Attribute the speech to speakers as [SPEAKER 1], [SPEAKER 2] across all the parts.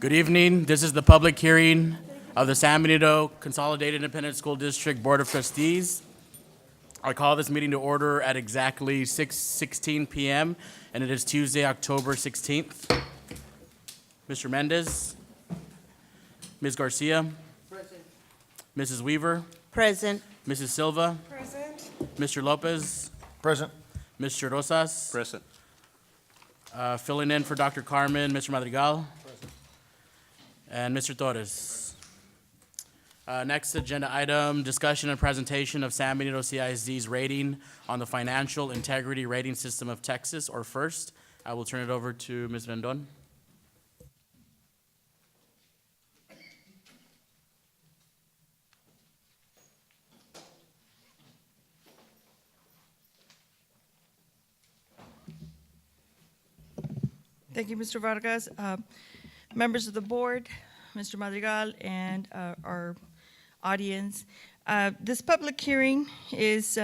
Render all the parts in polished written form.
[SPEAKER 1] Good evening. This is the public hearing of the San Benito Consolidated Independent School District Board of Trustees. I call this meeting to order at exactly 6:16 p.m., and it is Tuesday, October 16th. Mr. Mendez, Ms. Garcia,
[SPEAKER 2] Present.
[SPEAKER 1] Mrs. Weaver,
[SPEAKER 2] Present.
[SPEAKER 1] Mrs. Silva,
[SPEAKER 2] Present.
[SPEAKER 1] Mr. Lopez,
[SPEAKER 3] Present.
[SPEAKER 1] Mr. Rosas,
[SPEAKER 3] Present.
[SPEAKER 1] filling in for Dr. Carmen, Mr. Madrigal, and Mr. Torres. Next agenda item, discussion and presentation of San Benito CISD's rating on the Financial Integrity Rating System of Texas, or FIRST. I will turn it over to Ms. Rendon.
[SPEAKER 4] Thank you, Mr. Vargas. Members of the board, Mr. Madrigal, and our audience. This public hearing is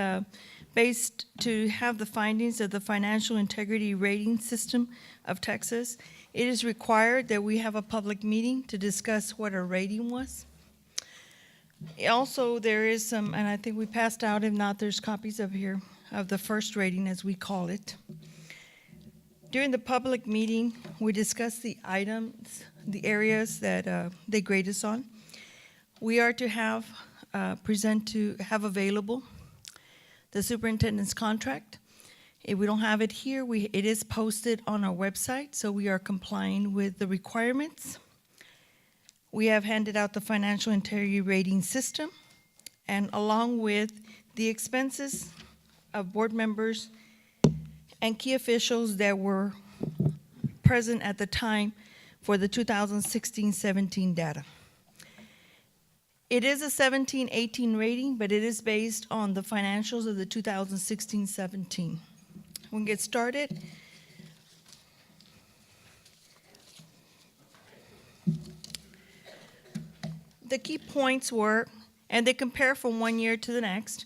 [SPEAKER 4] based to have the findings of the Financial Integrity Rating System of Texas. It is required that we have a public meeting to discuss what our rating was. Also, there is some, and I think we passed out, if not, there's copies of here, of the first rating, as we call it. During the public meeting, we discussed the items, the areas that they grade us on. We are to have, have available the superintendent's contract. If we don't have it here, it is posted on our website, so we are complying with the requirements. We have handed out the financial integrity rating system, and along with the expenses of board members and key officials that were present at the time for the 2016-17 data. It is a 17-18 rating, but it is based on the financials of the 2016-17. We'll get started. The key points were, and they compare from one year to the next.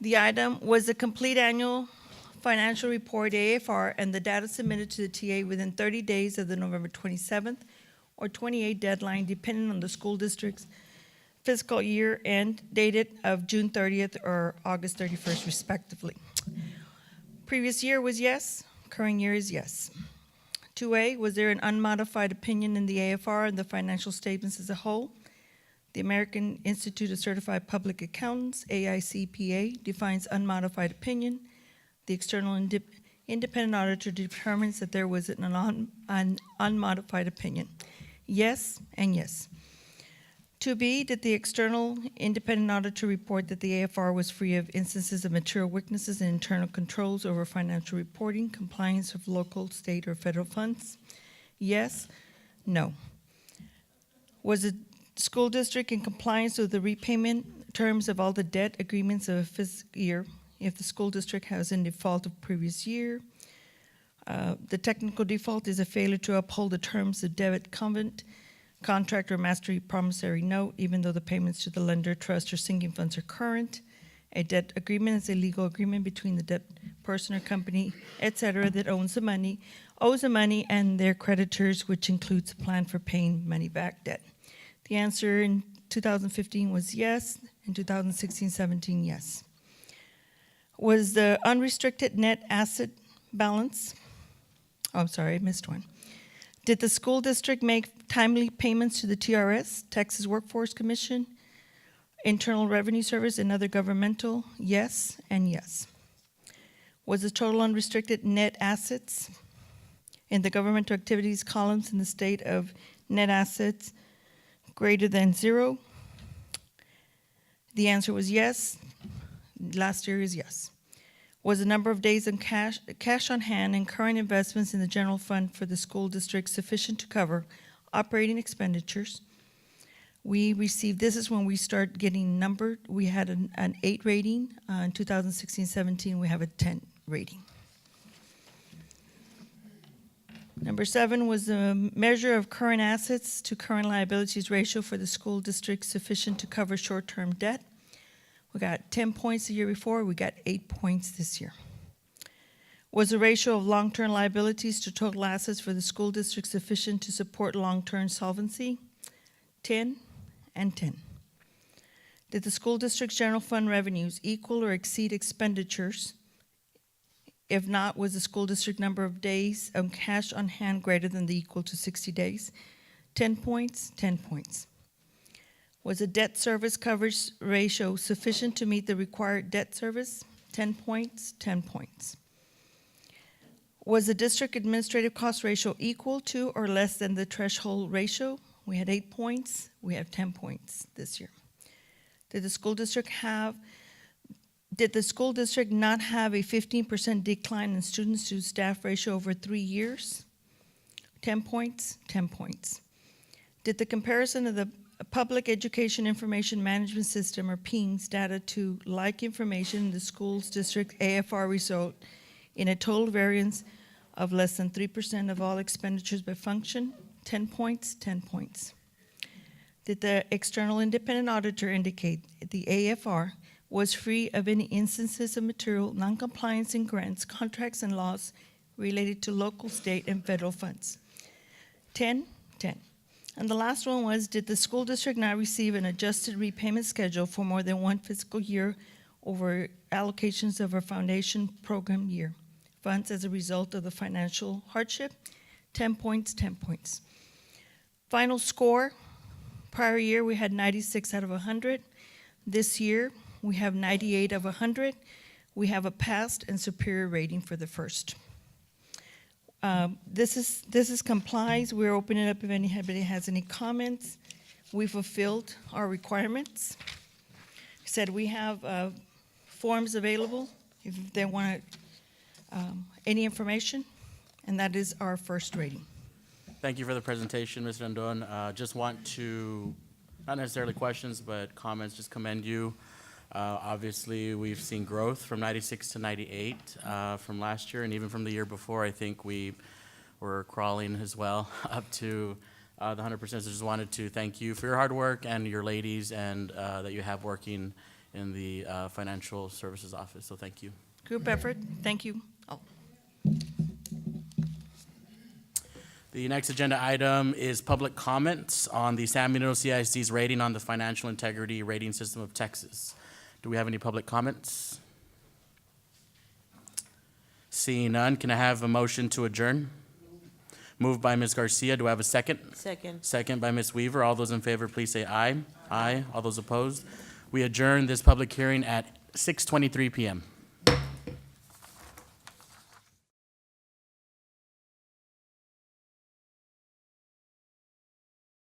[SPEAKER 4] The item was a complete annual financial report, AFR, and the data submitted to the TA within 30 days of the November 27th or 28th deadline, depending on the school district's fiscal year end dated of June 30th or August 31st, respectively. Previous year was yes, current year is yes. 2A, was there an unmodified opinion in the AFR and the financial statements as a whole? The American Institute of Certified Public Accountants, AICPA, defines unmodified opinion. The external independent auditor determines that there was an unmodified opinion. Yes and yes. 2B, did the external independent auditor report that the AFR was free of instances of material weaknesses and internal controls over financial reporting, compliance of local, state, or federal funds? Yes, no. Was the school district in compliance with the repayment terms of all the debt agreements of a fiscal year? If the school district has in default of previous year, the technical default is a failure to uphold the terms of debit covenant, contract, or mastery promissory note, even though the payments to the lender, trust, or sinking funds are current. A debt agreement is a legal agreement between the debt person or company, etc., that owes the money, and their creditors, which includes a plan for paying money back debt. The answer in 2015 was yes, in 2016-17, yes. Was the unrestricted net asset balance, oh, I'm sorry, I missed one. Did the school district make timely payments to the TRS, Texas Workforce Commission, Internal Revenue Service, and other governmental? Yes and yes. Was the total unrestricted net assets in the governmental activities columns in the state of net assets greater than zero? The answer was yes. Last year is yes. Was the number of days in cash on hand and current investments in the general fund for the school district sufficient to cover operating expenditures? We received, this is when we start getting numbered. We had an 8 rating. In 2016-17, we have a 10 rating. Number 7 was the measure of current assets to current liabilities ratio for the school district sufficient to cover short-term debt. We got 10 points the year before, we got 8 points this year. Was the ratio of long-term liabilities to total assets for the school district sufficient to support long-term solvency? 10 and 10. Did the school district's general fund revenues equal or exceed expenditures? If not, was the school district number of days of cash on hand greater than or equal to 60 days? 10 points, 10 points. Was the debt service coverage ratio sufficient to meet the required debt service? 10 points, 10 points. Was the district administrative cost ratio equal to or less than the threshold ratio? We had 8 points, we have 10 points this year. Did the school district not have a 15% decline in students to staff ratio over 3 years? 10 points, 10 points. Did the comparison of the Public Education Information Management System, or PINS, data to like information in the school's district AFR result in a total variance of less than 3% of all expenditures by function? 10 points, 10 points. Did the external independent auditor indicate the AFR was free of any instances of material noncompliance in grants, contracts, and laws related to local, state, and federal funds? 10, 10. And the last one was, did the school district not receive an adjusted repayment schedule for more than one fiscal year over allocations of our foundation program year funds as a result of the financial hardship? 10 points, 10 points. Final score, prior year we had 96 out of 100. This year we have 98 of 100. We have a passed and superior rating for the first. This is complies. We're opening it up if anybody has any comments. We fulfilled our requirements. Said we have forms available if they want any information, and that is our first rating.
[SPEAKER 1] Thank you for the presentation, Ms. Rendon. Just want to, not necessarily questions, but comments, just commend you. Obviously, we've seen growth from 96 to 98 from last year, and even from the year before. I think we were crawling as well up to the 100%. So just wanted to thank you for your hard work and your ladies and that you have working in the financial services office. So thank you.
[SPEAKER 4] Group effort, thank you. Oh.
[SPEAKER 1] The next agenda item is public comments on the San Benito CISD's rating on the Financial Integrity Rating System of Texas. Do we have any public comments? Seeing none, can I have a motion to adjourn? Moved by Ms. Garcia. Do I have a second?
[SPEAKER 2] Second.
[SPEAKER 1] Second by Ms. Weaver. All those in favor, please say aye. Aye. All those opposed? We adjourn this public hearing at 6:23 p.m.